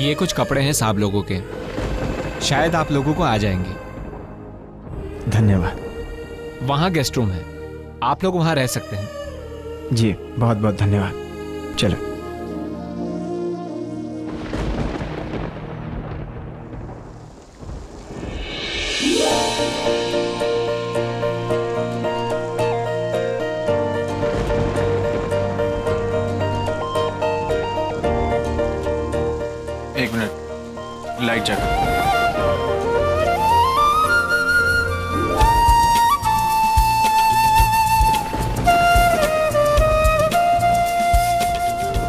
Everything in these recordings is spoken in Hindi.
ये कुछ कपड़े हैं साहब लोगों के, शायद आप लोगों को आ जाएंगे। धन्यवाद। वहाँ गेस्ट रूम है, आप लोग वहाँ रह सकते हैं। जी बहुत बहुत धन्यवाद। चलो। एक मिनट, लाइट चेक।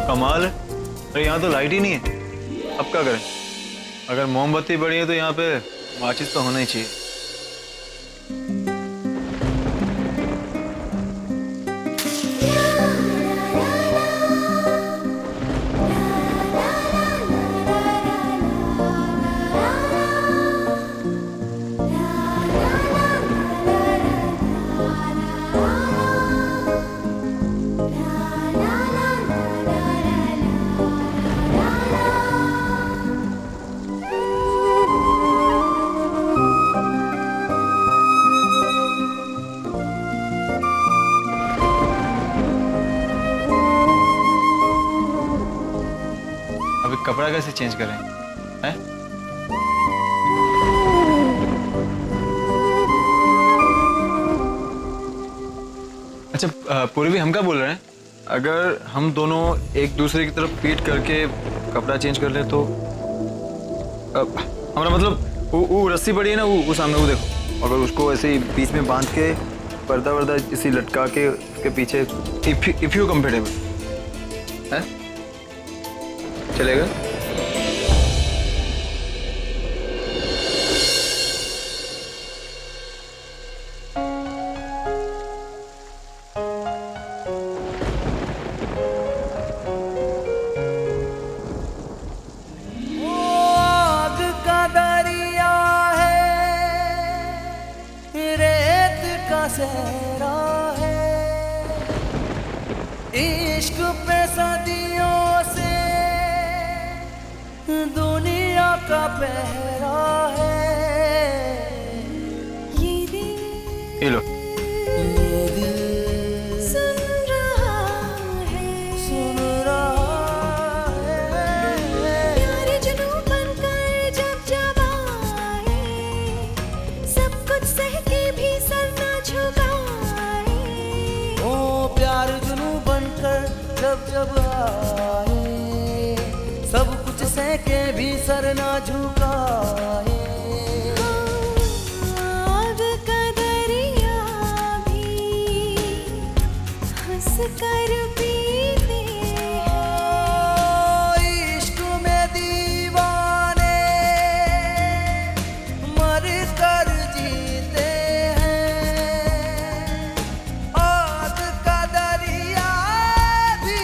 कमाल है, अरे यहाँ तो लाइट ही नहीं है। अब क्या करें? अगर मोमबत्ती बड़ी है तो यहाँ पे माचिस तो होना ही चाहिए। अभी कपड़ा कैसे चेंज करें हैं? अच्छा पूर्वी, हम क्या बोल रहे हैं, अगर हम दोनों एक दूसरे की तरफ पीट करके कपड़ा चेंज कर ले तो हमारा मतलब वो रस्सी पड़ी है ना, वो सामने वो देखो, अगर उसको ऐसे ही बीच में बांध के पर्दा वर्दा इसी लटका के उसके पीछे, इफ यू कंफर्टेबल है, चलेगा? सहरा है, इश्क पे सदियों से दुनिया का पहरा है। ये दिल, ये लो। ये दिल सुन रहा है, प्यारे जुनून बनकर जब जब आए, सब कुछ सह के भी सर ना झुकाए। ओ प्यार जुनून बनकर जब जब आए, सब कुछ सह के भी सर ना झुकाए। आग का दरिया भी हंस कर पीते हैं, इश्क में दीवाने मर कर जीते हैं। आग का दरिया भी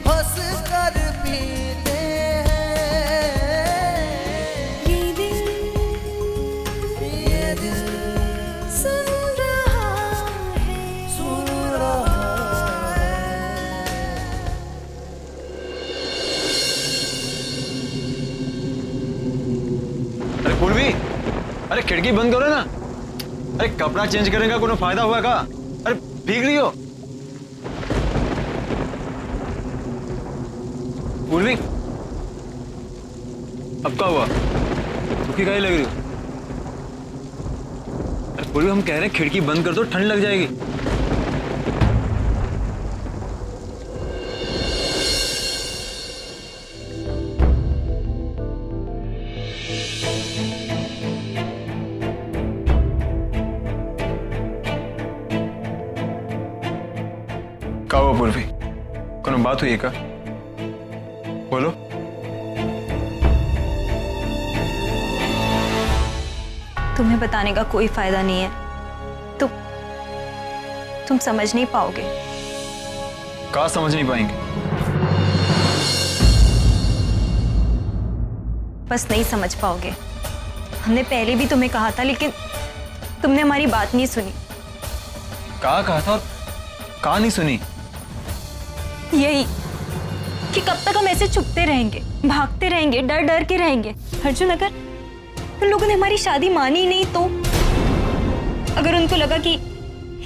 हंस कर पीते हैं। ये दिल सुन रहा है, सुन रहा है। अरे पूर्वी, अरे खिड़की बंद करो ना। अरे कपड़ा चेंज करने का कोनो फायदा हुआ का? अरे भीग रही हो पूर्वी, अब क्या हुआ? दुखी काहे लग रही हो? अरे पूर्वी, हम कह रहे हैं खिड़की बंद कर दो, ठंड लग जाएगी। क्या हुआ पूर्वी, कोनो बात हुई है का? बोलो। तुम्हें बताने का कोई फायदा नहीं है, तुम समझ नहीं पाओगे। का समझ नहीं पाएंगे? बस नहीं समझ पाओगे। हमने पहले भी तुम्हें कहा था, लेकिन तुमने हमारी बात नहीं सुनी। का कहा था और का नहीं सुनी? यही कि कब तक हम ऐसे छुपते रहेंगे, भागते रहेंगे, डर डर के रहेंगे। अर्जुन, अगर उन लोगों ने हमारी शादी मानी ही नहीं तो? अगर उनको लगा कि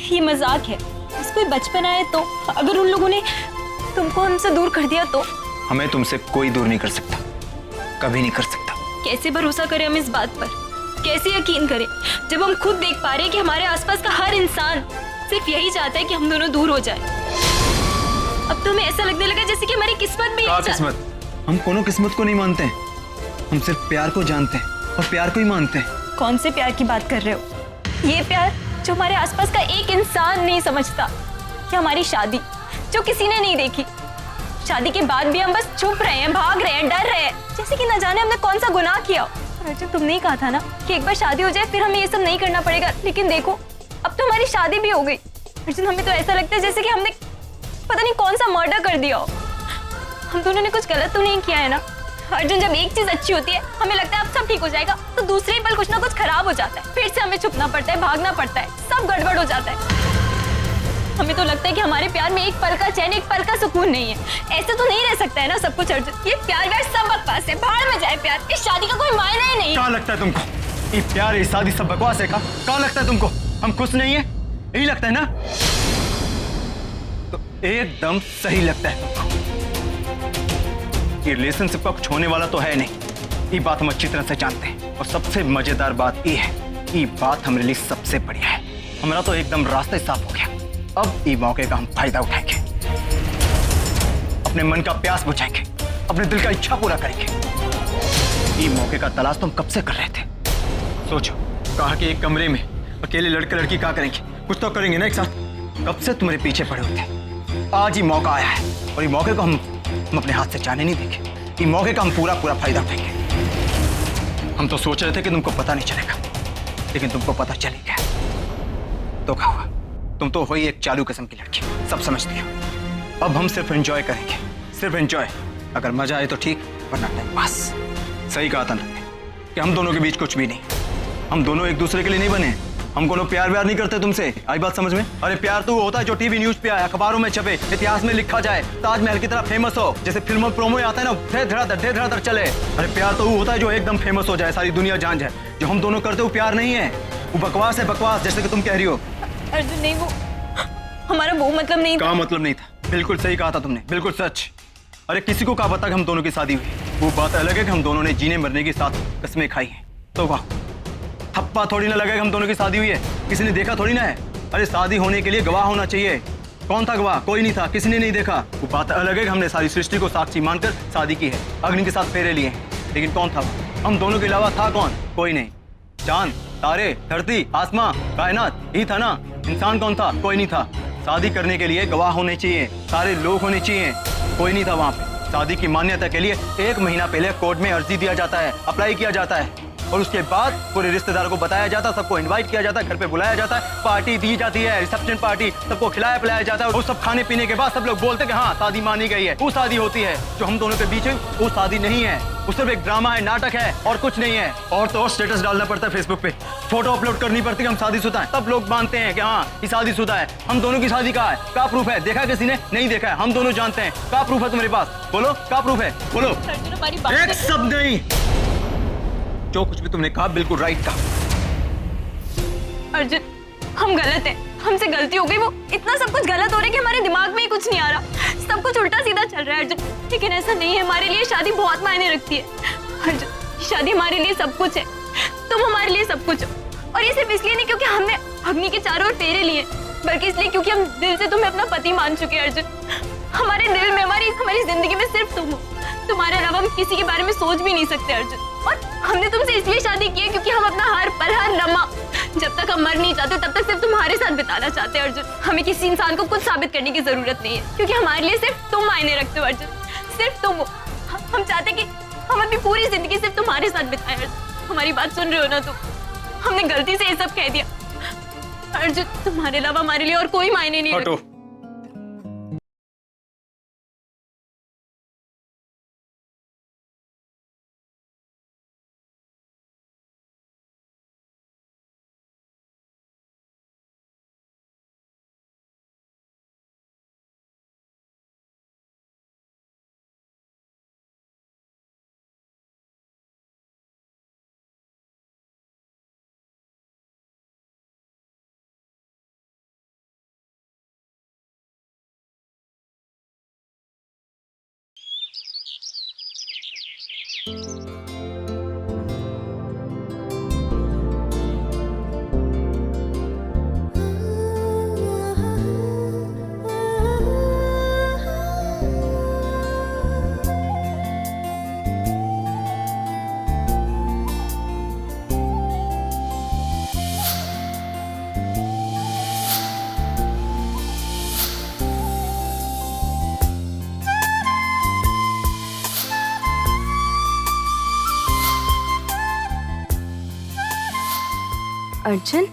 ये मजाक है, बस कोई बचपना है तो? अगर उन लोगों ने तुमको हमसे दूर कर दिया तो? हमें तुमसे कोई दूर नहीं कर सकता, कभी नहीं कर सकता। कैसे भरोसा करें हम इस बात पर? कैसे यकीन करें जब हम खुद देख पा रहे हैं कि हमारे आसपास का हर इंसान सिर्फ यही चाहता है कि हम दोनों दूर हो जाएं। अब तो हमें ऐसा लगने लगा जैसे कि हमारी किस्मत भी क्या किस्मत? हम कोनो किस्मत को नहीं मानते हैं, हम सिर्फ प्यार को जानते हैं और प्यार को ही मानते हैं। कौन से प्यार की बात कर रहे हो? ये प्यार जो हमारे आसपास का एक इंसान नहीं समझता, कि हमारी शादी जो किसी ने नहीं देखी, शादी के बाद भी हम बस छुप रहे हैं, भाग रहे हैं, डर रहे हैं, जैसे कि न जाने हमने कौन सा गुनाह किया। अर्जुन, तुमने ही कहा था ना कि एक बार शादी हो जाए फिर हमें ये सब नहीं करना पड़ेगा, लेकिन देखो अब तो हमारी शादी भी हो गई। अर्जुन, हमें तो ऐसा लगता है जैसे कि हमने पता नहीं कौन सा मर्डर कर दिया हो। हम दोनों ने कुछ गलत तो नहीं किया है ना? अर्जुन, जब एक चीज अच्छी होती है हमें लगता है अब सब ठीक हो जाएगा, तो दूसरे ही पल कुछ ना कुछ खराब हो जाता है, फिर से हमें छुपना पड़ता है, भागना पड़ता है, सब गड़बड़ हो जाता है। हमें तो लगता है कि हमारे प्यार में एक पल का चैन, एक पल का सुकून नहीं है। ऐसे तो नहीं रह सकता है ना सब कुछ। अर्जुन, ये प्यार व्यार सब बकवास है, बाहर में जाए प्यार, इस शादी का कोई मायना ही नहीं। क्या लगता है तुमको ये प्यार, ये शादी सब बकवास है? क्या लगता है तुमको हम खुश नहीं है? यही लगता है ना? तो एकदम सही लगता है तुमको। ये रिलेशनशिप का कुछ होने वाला तो है नहीं, ये बात हम अच्छी तरह से जानते हैं। और सबसे मजेदार बात ये है, ये बात हमारे लिए सबसे बढ़िया है, हमारा तो एकदम रास्ता ही साफ हो गया। अब ये मौके का हम फायदा उठाएंगे, अपने मन का प्यास बुझाएंगे, अपने दिल का इच्छा पूरा करेंगे। ये मौके का तलाश तो हम कब से कर रहे थे। सोचो, कहा कि एक कमरे में अकेले लड़के लड़की क्या करेंगे, कुछ तो करेंगे ना एक साथ। कब से तुम्हारे पीछे पड़े हुए थे, आज ही मौका आया है और ये मौके को हम अपने हाथ से जाने नहीं देंगे। ये मौके का हम पूरा पूरा फायदा उठाएंगे। हम तो सोच रहे थे कि तुमको पता नहीं चलेगा, लेकिन तुमको पता चल ही गया। तो क्या हुआ, तुम तो हो ही एक चालू किस्म की लड़की, सब समझती हो। अब हम सिर्फ एंजॉय करेंगे, सिर्फ एंजॉय। अगर मजा आए तो ठीक, वरना टाइम पास। सही कहा था ना कि हम दोनों के बीच कुछ भी नहीं, हम दोनों एक दूसरे के लिए नहीं बने। हम कोनो प्यार व्यार नहीं करते तुमसे, आई बात समझ में? अरे प्यार तो वो होता है जो टीवी न्यूज पे आए, अखबारों में छपे, इतिहास में लिखा जाए, ताजमहल की तरह फेमस हो, जैसे फिल्मों प्रोमो आता है ना, ढेर धड़ाधड़ चले। अरे प्यार तो वो होता है जो एकदम फेमस हो जाए, सारी दुनिया जान जाए। जो हम दोनों करते हो प्यार नहीं है, वो बकवास है, बकवास, जैसे कि तुम कह रही हो। अर्जुन, नहीं, वो हमारा वो मतलब नहीं था। क्या मतलब नहीं था? बिल्कुल सही कहा था तुमने, बिल्कुल सच। अरे किसी को क्या पता कि हम दोनों की शादी हुई? वो बात अलग है कि हम दोनों ने जीने मरने के साथ कस्में खाई हैं। तो वाह, थप्पा थोड़ी ना लगा कि हम दोनों की शादी हुई है, किसी ने देखा थोड़ी ना है। अरे शादी होने के लिए गवाह होना चाहिए। कौन था गवाह? कोई नहीं था, किसी ने नहीं देखा। वो बात अलग है कि हमने सारी सृष्टि को साक्षी मानकर शादी की है, अग्नि के साथ फेरे लिए हैं। लेकिन कौन था वो? हम दोनों के अलावा था कौन? कोई नहीं। चांद, तारे, धरती, आसमां, कायनात, ही था ना। इंसान कौन था? कोई नहीं था। शादी करने के लिए गवाह होने चाहिए, सारे लोग होने चाहिए, कोई नहीं था वहाँ पे। शादी की मान्यता के लिए 1 महीना पहले कोर्ट में अर्जी दिया जाता है, अप्लाई किया जाता है, और उसके बाद पूरे रिश्तेदारों को बताया जाता है, सबको इनवाइट किया जाता है, घर पे बुलाया जाता है, पार्टी दी जाती है, रिसेप्शन पार्टी, सबको खिलाया पिलाया जाता है। और सब खाने पीने के बाद सब लोग बोलते हैं कि हाँ शादी मानी गई है। वो शादी होती है जो हम दोनों के बीच है, वो शादी नहीं है, वो सिर्फ एक ड्रामा है, नाटक है, और कुछ नहीं है। और तो और स्टेटस डालना पड़ता है फेसबुक पे, फोटो अपलोड करनी पड़ती है कि हम शादीशुदा हैं, तब लोग मानते हैं कि हाँ ये शादीशुदा है। हम दोनों की शादी कहाँ है? क्या प्रूफ है? देखा किसी ने? नहीं देखा है, हम दोनों जानते हैं। क्या प्रूफ है तुम्हारे पास? बोलो, क्या प्रूफ है? बोलो। अर्जुन, हमारी बात एक शब्द नहीं, जो कुछ भी तुमने कहा बिल्कुल राइट कहा। अर्जुन, हम गलत हैं, हमसे गलती हो गई। वो इतना सब कुछ गलत हो रहा है कि हमारे दिमाग में ही कुछ नहीं आ रहा, सब कुछ उल्टा सीधा चल रहा है। अर्जुन, लेकिन ऐसा नहीं है, हमारे लिए शादी बहुत मायने रखती है। अर्जुन, शादी हमारे लिए सब कुछ है, तुम हमारे लिए सब कुछ हो। और ये सिर्फ इसलिए नहीं क्योंकि हमने अग्नि के चारों ओर फेरे लिए, बल्कि इसलिए क्योंकि हम दिल से तुम्हें अपना पति मान चुके हैं। अर्जुन, हमारे दिल में, हमारी जिंदगी में सिर्फ तुम हो, तुम्हारे अलावा हम किसी के बारे में सोच भी नहीं सकते। अर्जुन, और हमने तुमसे इसलिए शादी की है क्योंकि हम अपना हर पल, हर लम्हा, जब तक हम मर नहीं चाहते तब तक सिर्फ तुम्हारे साथ बिताना चाहते हैं। अर्जुन, हमें किसी इंसान को कुछ साबित करने की जरूरत नहीं है, क्योंकि हमारे लिए सिर्फ तुम मायने रखते हो। अर्जुन, सिर्फ तुम हो। हम चाहते कि हम अपनी पूरी जिंदगी सिर्फ तुम्हारे साथ बिताएं। अर्जुन, हमारी बात सुन रहे हो ना तुम? हमने गलती से ये सब कह दिया। अर्जुन, तुम्हारे अलावा हमारे लिए और कोई मायने नहीं रखता। अर्जुन,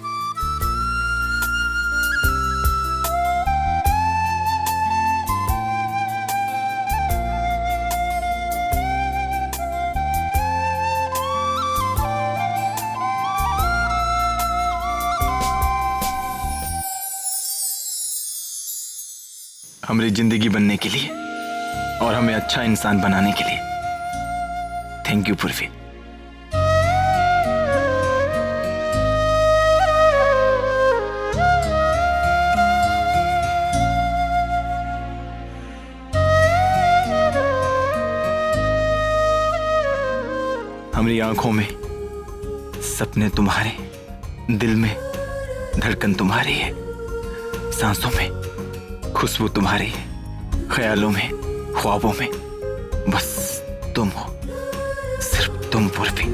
हमारी जिंदगी बनने के लिए और हमें अच्छा इंसान बनाने के लिए थैंक यू पूर्वी। हमारी आंखों में सपने तुम्हारे, दिल में धड़कन तुम्हारी है, सांसों में खुशबू तुम्हारी है, ख्यालों में ख्वाबों में बस तुम हो, सिर्फ तुम पूर्वी।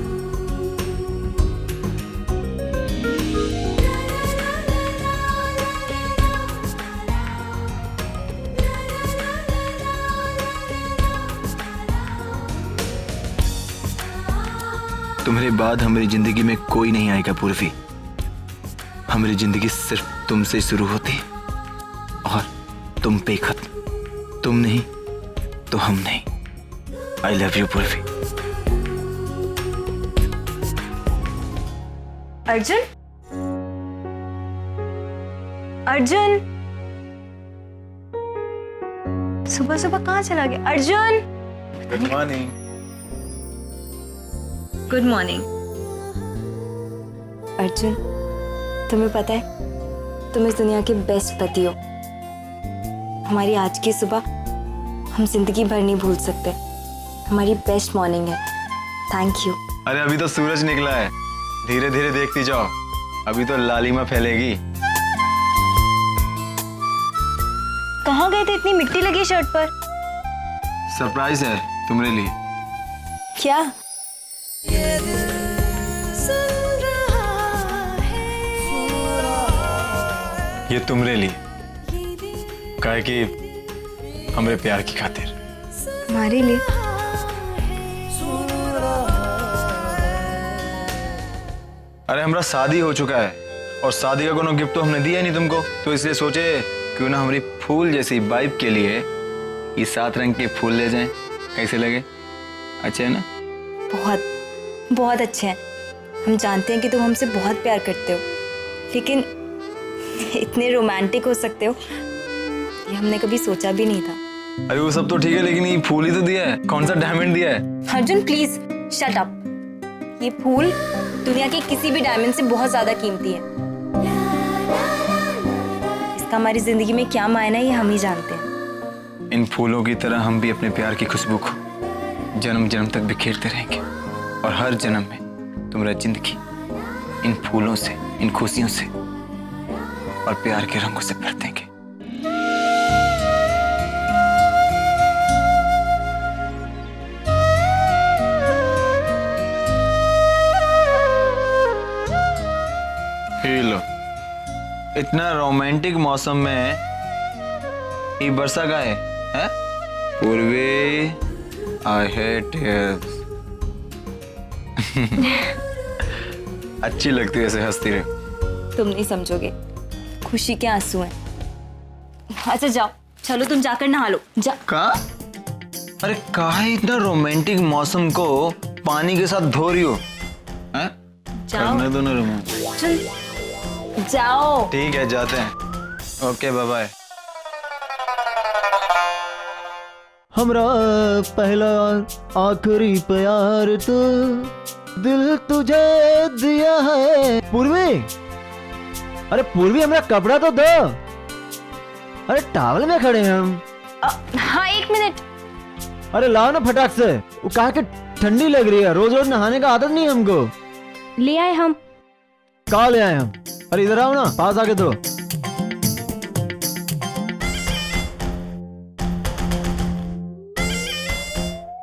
तुम्हारे बाद हमारी जिंदगी में कोई नहीं आएगा पूर्वी। हमारी जिंदगी सिर्फ तुमसे शुरू होती है और तुम पे खत्म। तुम नहीं तो हम नहीं। आई लव यू पूर्वी। अर्जुन, अर्जुन, सुबह सुबह कहाँ चला गया? Arjun, good morning. Good morning. Arjun, तुम्हें पता है तुम इस दुनिया के बेस्ट पति हो। हमारी आज की सुबह हम जिंदगी भर नहीं भूल सकते। हमारी बेस्ट मॉर्निंग है। Thank you. अरे अभी तो सूरज निकला है, धीरे धीरे देखती जाओ, अभी तो लालिमा फैलेगी। कहाँ गए थे? इतनी मिट्टी लगी शर्ट पर। सरप्राइज है तुम्हारे लिए। क्या? ये दिल सुन रहा है, ये तुम्हारे लिए, काहे कि हमारे प्यार की खातिर। हमारे लिए? अरे हमारा शादी हो चुका है और शादी का कोनो गिफ्ट तो हमने दिया ही नहीं तुमको, तो इसलिए सोचे क्यों ना हमारी फूल जैसी वाइफ के लिए ये 7 रंग के फूल ले जाएं। कैसे लगे? अच्छे है ना? बहुत बहुत अच्छे हैं। हम जानते हैं कि तुम हमसे बहुत प्यार करते हो, लेकिन इतने रोमांटिक हो सकते हो ये हमने कभी सोचा भी नहीं था। अरे वो सब तो ठीक है, लेकिन ये फूल ही तो दिया है। कौन सा डायमंड दिया है? Arjun please shut up. ये फूल दुनिया के किसी भी डायमंड से बहुत ज्यादा कीमती है। इसका हमारी जिंदगी में क्या मायना है ये हम ही जानते हैं। इन फूलों की तरह हम भी अपने प्यार की खुशबू को जन्म जन्म तक बिखेरते रहेंगे और हर जन्म में तुम्हारा जिंदगी इन फूलों से, इन खुशियों से और प्यार के रंगों से भर देंगे। ये लो, इतना रोमांटिक मौसम में ये बरसा का है? पूर्वी, आई हेट टीयर्स। अच्छी लगती है ऐसे हंसती रहे। तुम नहीं समझोगे, खुशी के आंसू हैं। अच्छा जाओ, चलो तुम जाकर नहा लो। जा। कहा? अरे काहे इतना रोमांटिक मौसम को पानी के साथ धो रही हो? हैं? जाओ। करने दो ना रोमांटिक। चल जाओ। ठीक है, जाते हैं। Okay, bye bye. हमरा पहला आखिरी प्यार तो दिल तुझे दिया है। पूर्वी, अरे पूर्वी हमरा कपड़ा तो दो। अरे टावल में खड़े हैं हम। हाँ 1 मिनट। अरे लाओ ना फटाक से। वो कहा कि ठंडी लग रही है, रोज रोज नहाने का आदत नहीं है हमको। ले आए हम। कहाँ ले आए हम? अरे इधर आओ ना, पास आके दो।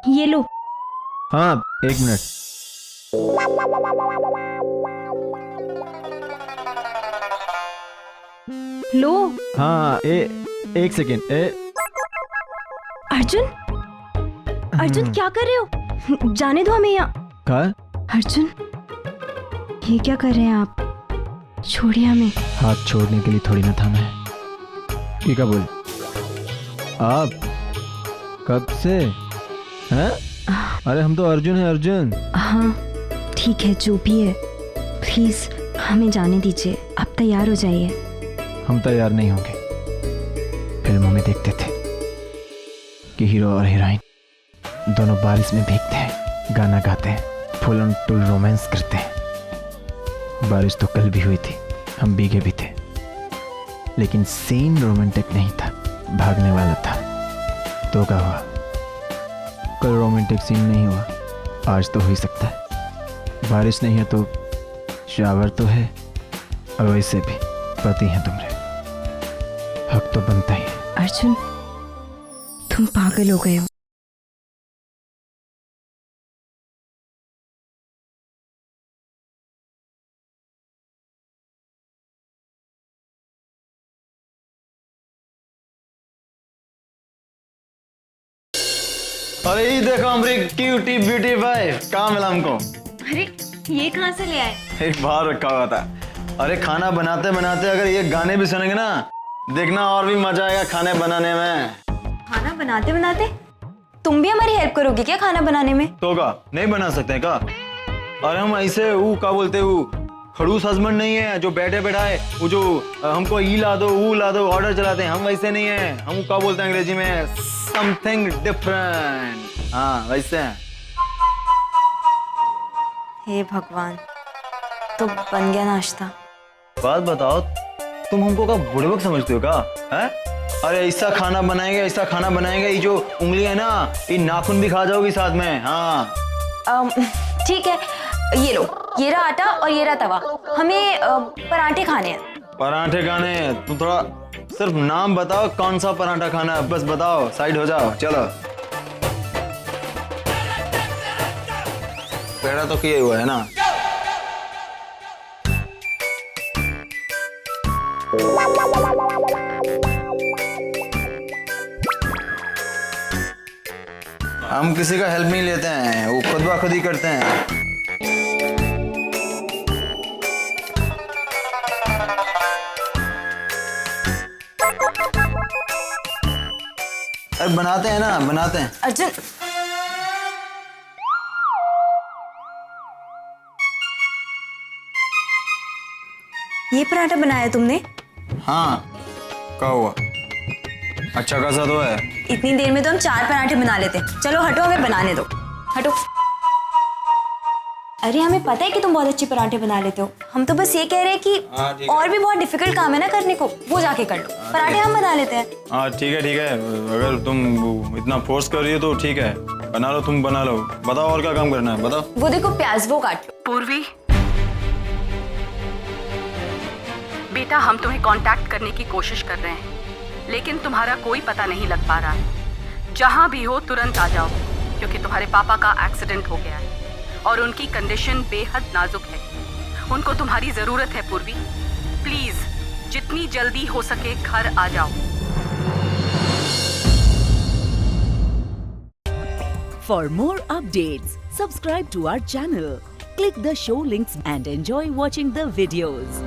ये लो। हाँ 1 मिनट। लो। हाँ 1 सेकेंड। अर्जुन, अर्जुन क्या कर रहे हो? जाने दो हमें यहाँ। कहा? अर्जुन, ये क्या कर रहे हैं आप? छोड़िए हमें। हाथ छोड़ने के लिए थोड़ी ना था मैं। ये क्या बोल? आप कब से हैं? अरे हम तो अर्जुन है, अर्जुन। हाँ ठीक है, जो भी है, प्लीज हमें जाने दीजिए। आप तैयार हो जाइए। हम तैयार नहीं होंगे। फिल्मों में देखते थे कि हीरो और हीरोइन दोनों बारिश में भीगते हैं, गाना गाते हैं, फुल ऑन टुल रोमांस करते हैं। बारिश तो कल भी हुई थी, हम भीगे भी थे, लेकिन सीन रोमांटिक नहीं था, भागने वाला था। तो क्या हुआ? कल रोमांटिक सीन नहीं हुआ, आज तो हो ही सकता है। बारिश नहीं है तो शावर तो है, और वैसे भी पति हैं तुम्हारे, हक तो बनता ही है। अर्जुन, तुम पागल हो गए हो। अरे ये देखो हमारी क्यूटी ब्यूटी वाइफ, कहाँ मिला हमको? अरे ये कहाँ से ले आए? एक बाहर रखा हुआ था। अरे खाना बनाते बनाते अगर ये गाने भी सुनेंगे ना, देखना और भी मजा आएगा खाने बनाने में। खाना बनाते बनाते तुम भी हमारी हेल्प करोगे क्या खाना बनाने में? तो का नहीं बना सकते का? अरे हम ऐसे वो क्या बोलते वो खड़ूस हस्बैंड नहीं है जो बैठे बैठाए वो जो हमको ई ला दो वो ला दो ऑर्डर चलाते हैं। हम वैसे नहीं है, हम क्या बोलते हैं अंग्रेजी में, समथिंग डिफरेंट। हाँ वैसे हैं। हे भगवान, तो बन गया नाश्ता। बात बताओ, तुम हमको का बुड़बक समझते हो का? है? अरे ऐसा खाना बनाएंगे, ऐसा खाना बनाएंगे, ये जो उंगली है ना, ये नाखून भी खा जाओगी साथ में। हाँ ठीक है, ये लो, ये रहा आटा और ये रहा तवा। हमें पराठे खाने हैं। पराठे खाने हैं? तुम थोड़ा सिर्फ नाम बताओ कौन सा पराठा खाना है, बस बताओ, साइड हो जाओ। चलो पेड़ा तो किए हुआ है ना। हम किसी का हेल्प नहीं लेते हैं, वो खुद ब खुद ही करते हैं। अरे बनाते हैं ना, बनाते हैं। अर्जुन, ये पराठा बनाया तुमने? हाँ क्या हुआ, अच्छा खासा तो है। इतनी देर में तो हम 4 पराठे बना लेते। चलो हटो, हमें बनाने दो, हटो। अरे हमें पता है कि तुम बहुत अच्छे पराठे बना लेते हो, हम तो बस ये कह रहे हैं कि और भी बहुत डिफिकल्ट काम है ना करने को, वो जाके कर लो। पराठे हम बना लेते हैं। हाँ ठीक है, अगर तुम इतना फोर्स कर रही हो तो ठीक है, बना लो, तुम बना लो। बताओ और क्या काम करना है, बताओ। वो देखो प्याज, वो काट लो। पूर्वी, बेटा हम तुम्हें कांटेक्ट करने की कोशिश कर रहे हैं, लेकिन तुम्हारा कोई पता नहीं लग पा रहा है। जहां भी हो तुरंत आ जाओ, क्योंकि तुम्हारे पापा का एक्सीडेंट हो गया है और उनकी कंडीशन बेहद नाजुक है। उनको तुम्हारी जरूरत है पूर्वी, प्लीज जितनी जल्दी हो सके घर आ जाओ। For more updates, subscribe to our channel, click the show links and enjoy watching the videos.